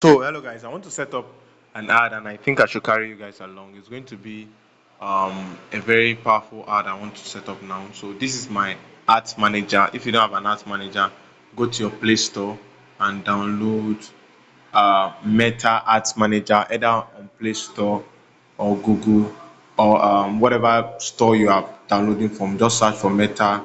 So, hello guys, I want to set up an ad and I think I should carry you guys along. It's going to be a very powerful ad I want to set up now. So, this is my ads manager. If you don't have an ads manager, go to your Play Store and download Meta Ads Manager either on Play Store or Google or whatever store you are downloading from. Just search for Meta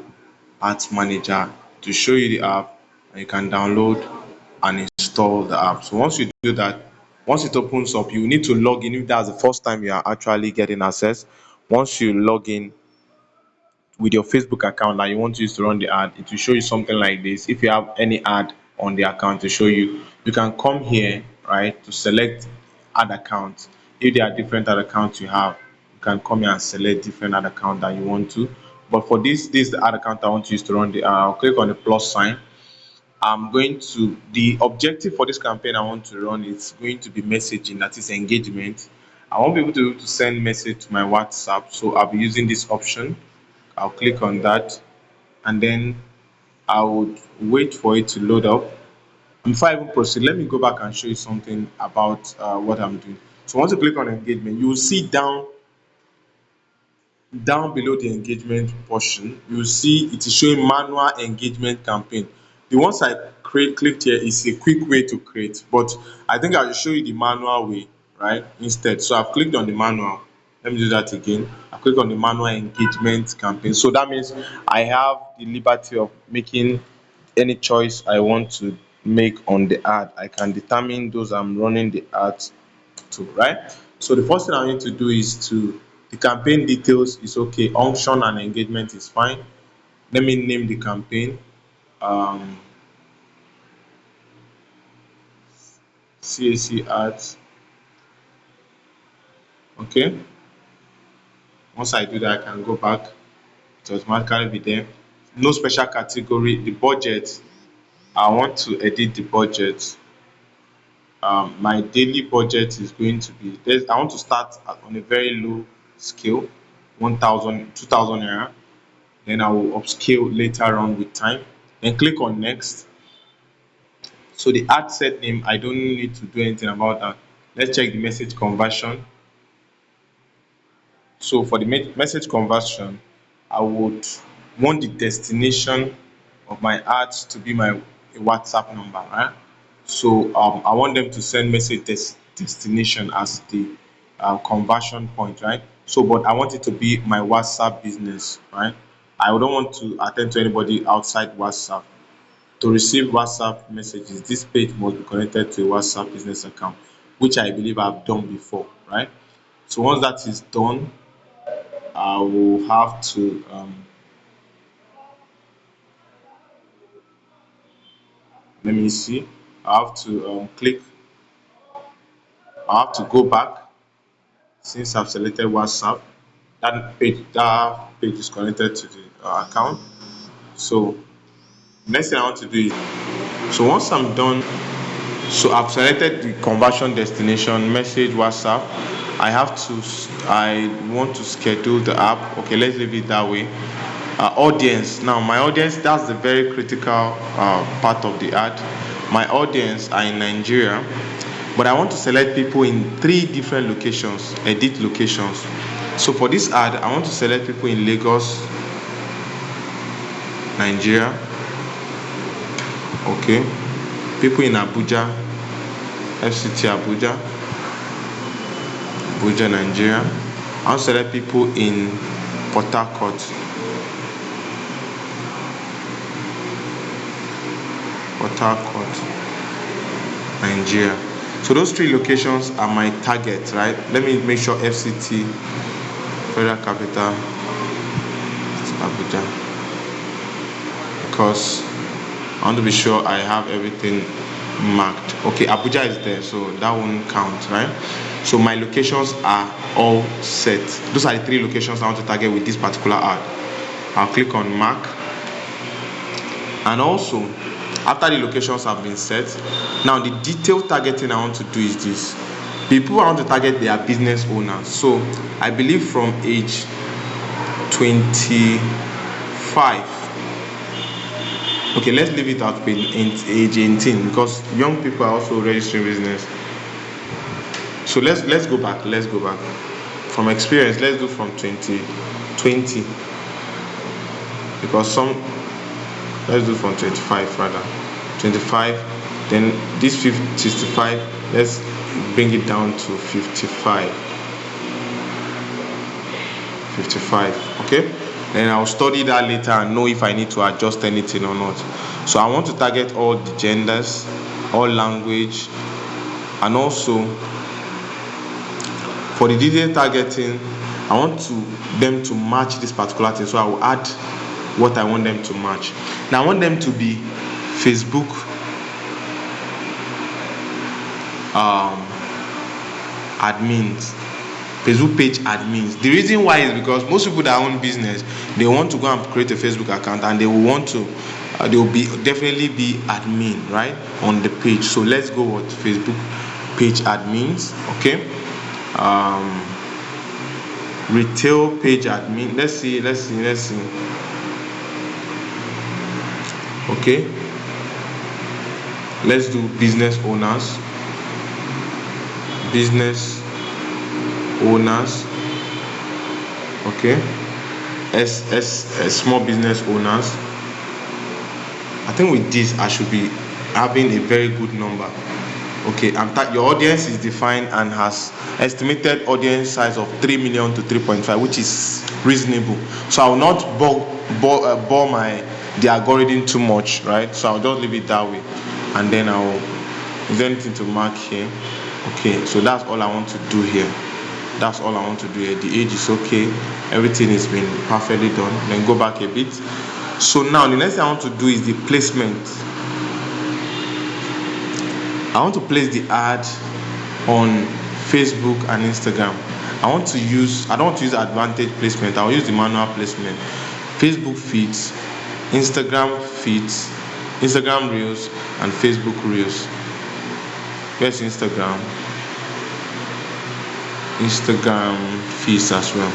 Ads Manager to show you the app and you can download and install the app. So once you do that, once it opens up, you need to log in if that's the first time you are actually getting access. Once you log in with your Facebook account that you want to use to run the ad, it will show you something like this. If you have any ad on the account to show you, you can come here, right, to select ad account. If there are different ad accounts you have, you can come here and select different ad account that you want to. But for this is the ad account I want to use to run the ad. I'll click on the plus sign. I'm going to the objective for this campaign I want to run is going to be messaging, that is engagement. I want people to be able to send message to my WhatsApp, so I'll be using this option. I'll click on that and then I would wait for it to load up. Before I even proceed, let me go back and show you something about what I'm doing. So once you click on engagement, you will see down below the engagement portion, you will see it is showing manual engagement campaign. The ones I clicked here is a quick way to create, but I think I will show you the manual way, right? Instead. So I've clicked on the manual. Let me do that again. I click on the manual engagement campaign. So that means I have the liberty of making any choice I want to make on the ad. I can determine those I'm running the ads to, right? So the first thing I need to do is to the campaign details is okay, unction and engagement is fine. Let me name the campaign um CAC ads. Okay, once I do that I can go back, it will automatically be there. No special category. The budget, I want to edit the budget. My daily budget is going to be there's I want to start on a very low scale, 1000 2000 naira. Then I will upscale later on with time. Then click on next. So the ad set name, I don't need to do anything about that. Let's check the message conversion. So for the message conversion, I would want the destination of my ads to be my WhatsApp number, right? So I want them to send message destination as the conversion point, right? So, but I want it to be my WhatsApp business, right? I don't want to attend to anybody outside WhatsApp. To receive WhatsApp messages, this page must be connected to a WhatsApp business account, which I believe I've done before, right? So once that is done, I will have to let me see. I have to I have to go back since I've selected WhatsApp. That page is connected to the account. So next thing I want to do is so once I'm done, so I've selected the conversion destination, message WhatsApp. I want to schedule the app. Okay, let's leave it that way. Audience. Now, my audience, that's the very critical part of the ad. My audience are in Nigeria, but I want to select people in three different locations, edit locations. So for this ad, I want to select people in Lagos, Nigeria. Okay. People in Abuja, FCT Abuja, Abuja, Nigeria. I want to select people in Port Harcourt, Port Harcourt, Nigeria. So those three locations are my target, right? Let me make sure FCT, Federal Capital, Abuja, because I want to be sure I have everything marked. Okay, Abuja is there, so that won't count, right? So my locations are all set. Those are the three locations I want to target with this particular ad. I'll click on mark, and also after the locations have been set, now the detailed targeting I want to do is this. People I want to target, they are business owners. So I believe from age 25 Okay, let's leave it at age 18 because young people are also registering business. So let's go back. Let's go back from experience. Let's do from 2020 because some. Let's do from 25 rather. 25. Then this 65. Let's bring it down to 55. 55. Okay. Then I'll study that later and know if I need to adjust anything or not. So I want to target all the genders, all language, and also for the detailed targeting, I want them to match this particular thing. So I will add what I want them to match. Now I want them to be Facebook admins, Facebook page admins. The reason why is because most people that own business, they want to go and create a Facebook account and they will want to they will definitely be admin, right, on the page. So let's go with Facebook page admins. Okay. Retail page admin. Let's see. Okay. Let's do business owners. Okay. Small business owners. I think with this I should be having a very good number. Okay, your audience is defined and has estimated audience size of 3 million to 3.5, which is reasonable. So I will not bore the algorithm too much, right? So I'll just leave it that way, and then is there anything to mark here? Okay, so that's all I want to do here. The age is okay. Everything has been perfectly done. Then go back a bit. So now the next thing I want to do is the placement. I want to place the ad on Facebook and Instagram. I don't want to use advantage placement. I'll use the manual placement. Facebook feeds, Instagram feeds, Instagram reels, and Facebook reels. Here's Instagram feeds as well.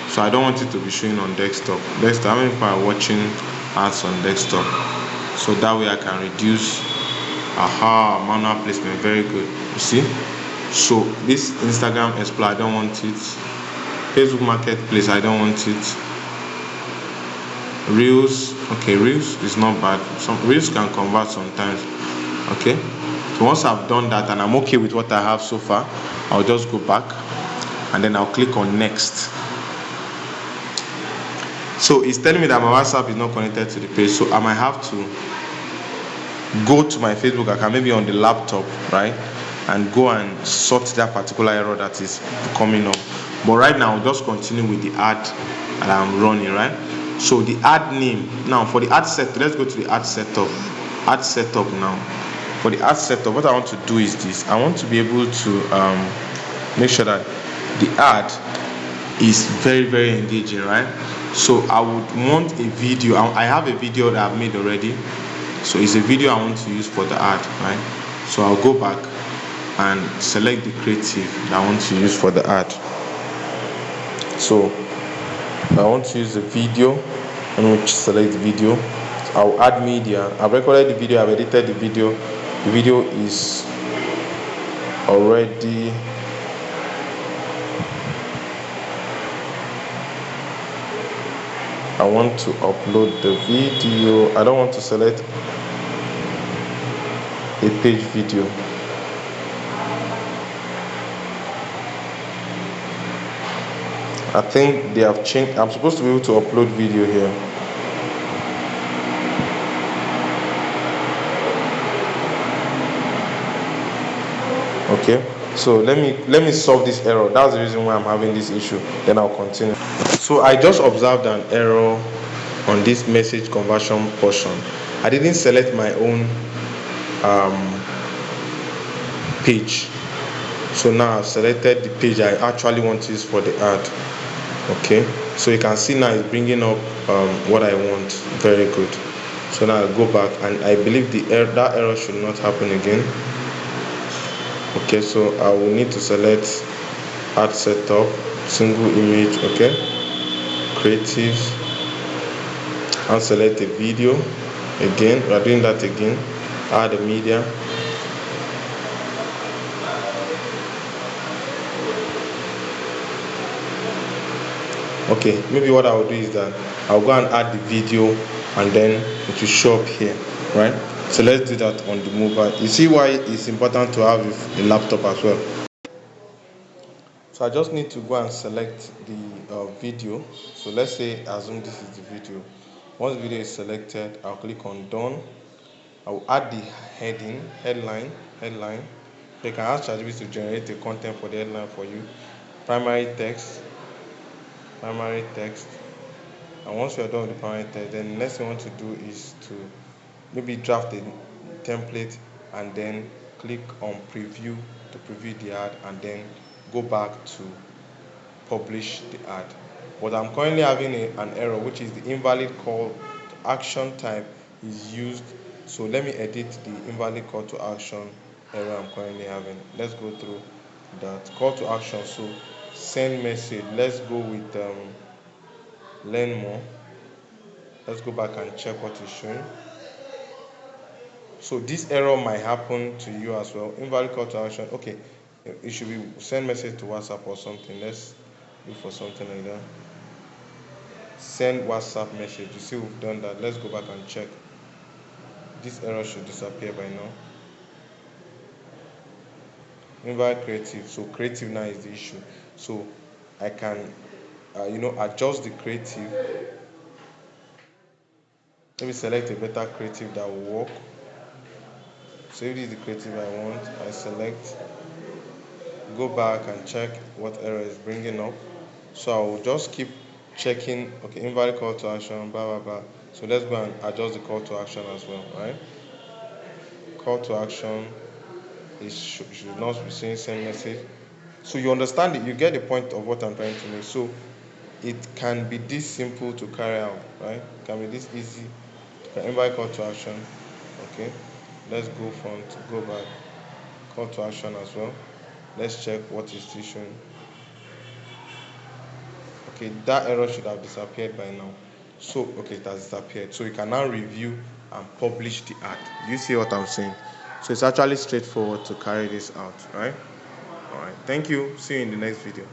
So I don't want it to be showing on desktop. How many people are watching ads on desktop? So that way I can reduce. Manual placement, very good. You see? So this Instagram Explorer, I don't want it. Facebook Marketplace, I don't want it. Reels, okay, Reels is not bad. Some Reels can convert sometimes. Okay. So once I've done that and I'm okay with what I have so far, I'll just go back and then I'll click on next. So it's telling me that my WhatsApp is not connected to the page, so I might have to go to my Facebook account, maybe on the laptop, right, and go and sort that particular error that is coming up. But right now, I'll just continue with the ad that I'm running, right? So the ad name, now for the ad set, let's go to the ad setup. Ad setup now. For the ad setup, what I want to do is this. I want to be able to make sure that the ad is very, very engaging, right? So I would want a video. I have a video that I've made already. So it's a video I want to use for the ad, right? So I'll go back and select the creative that I want to use for the ad. So I want to use the video. I'm going to select the video. I'll add media. I've recorded the video. I've edited the video. The video is already I want to upload the video. I don't want to select a page video. I think they have changed. I'm supposed to be able to upload video here. Okay, so let me solve this error. That's the reason why I'm having this issue. Then I'll continue. So I just observed an error on this message conversion portion. I didn't select my own page. So now I've selected the page I actually want to use for the ad. Okay, so you can see now it's bringing up what I want. Very good. So now I'll go back, and I believe that error should not happen again. Okay, so I will need to select ad setup. single image. Okay, creatives, and select a video. Again, we are doing that again. Add a media. Okay, maybe what I will do is that I'll go and add the video, and then it will show up here, right? So let's do that on the mobile. You see why it's important to have a laptop as well. So I just need to go and select the video. So let's say, assume this is the video. Once the video is selected, I'll click on done. I will add the headline. So you can ask ChatGPT to generate the content for the headline for you. Primary text. And once you are done with the primary text, then the next thing you want to do is to maybe draft a template and then click on preview to preview the ad, and then go back to publish the ad. But I'm currently having an error, which is the invalid call to action type is used. So let me edit the invalid call to action error I'm currently having. Let's go through that call to action. So send message, let's go with learn more. Let's go back and check what is showing. So this error might happen to you as well. Invalid call to action. Okay, it should be send message to WhatsApp or something. Let's look for something like that. Send WhatsApp message. You see, we've done that. Let's go back and check. This error should disappear by now. Invalid creative. So creative now is the issue. So I can adjust the creative. Maybe select a better creative that will work. So if this is the creative I want, I select, go back and check what error is bringing up. So I will just keep checking. Okay, invalid call to action, blah blah blah. So let's go and adjust the call to action as well, right? Call to action is should not be saying send message. So you understand it, you get the point of what I'm trying to make. So it can be this simple to carry out, right? It can be this easy. Invalid call to action. Okay, let's go back. Call to action as well. Let's check what is still showing. Okay, that error should have disappeared by now. So okay, it has disappeared. So you can now review and publish the ad. You see what I'm saying? So it's actually straightforward to carry this out, right? All right, thank you. See you in the next video.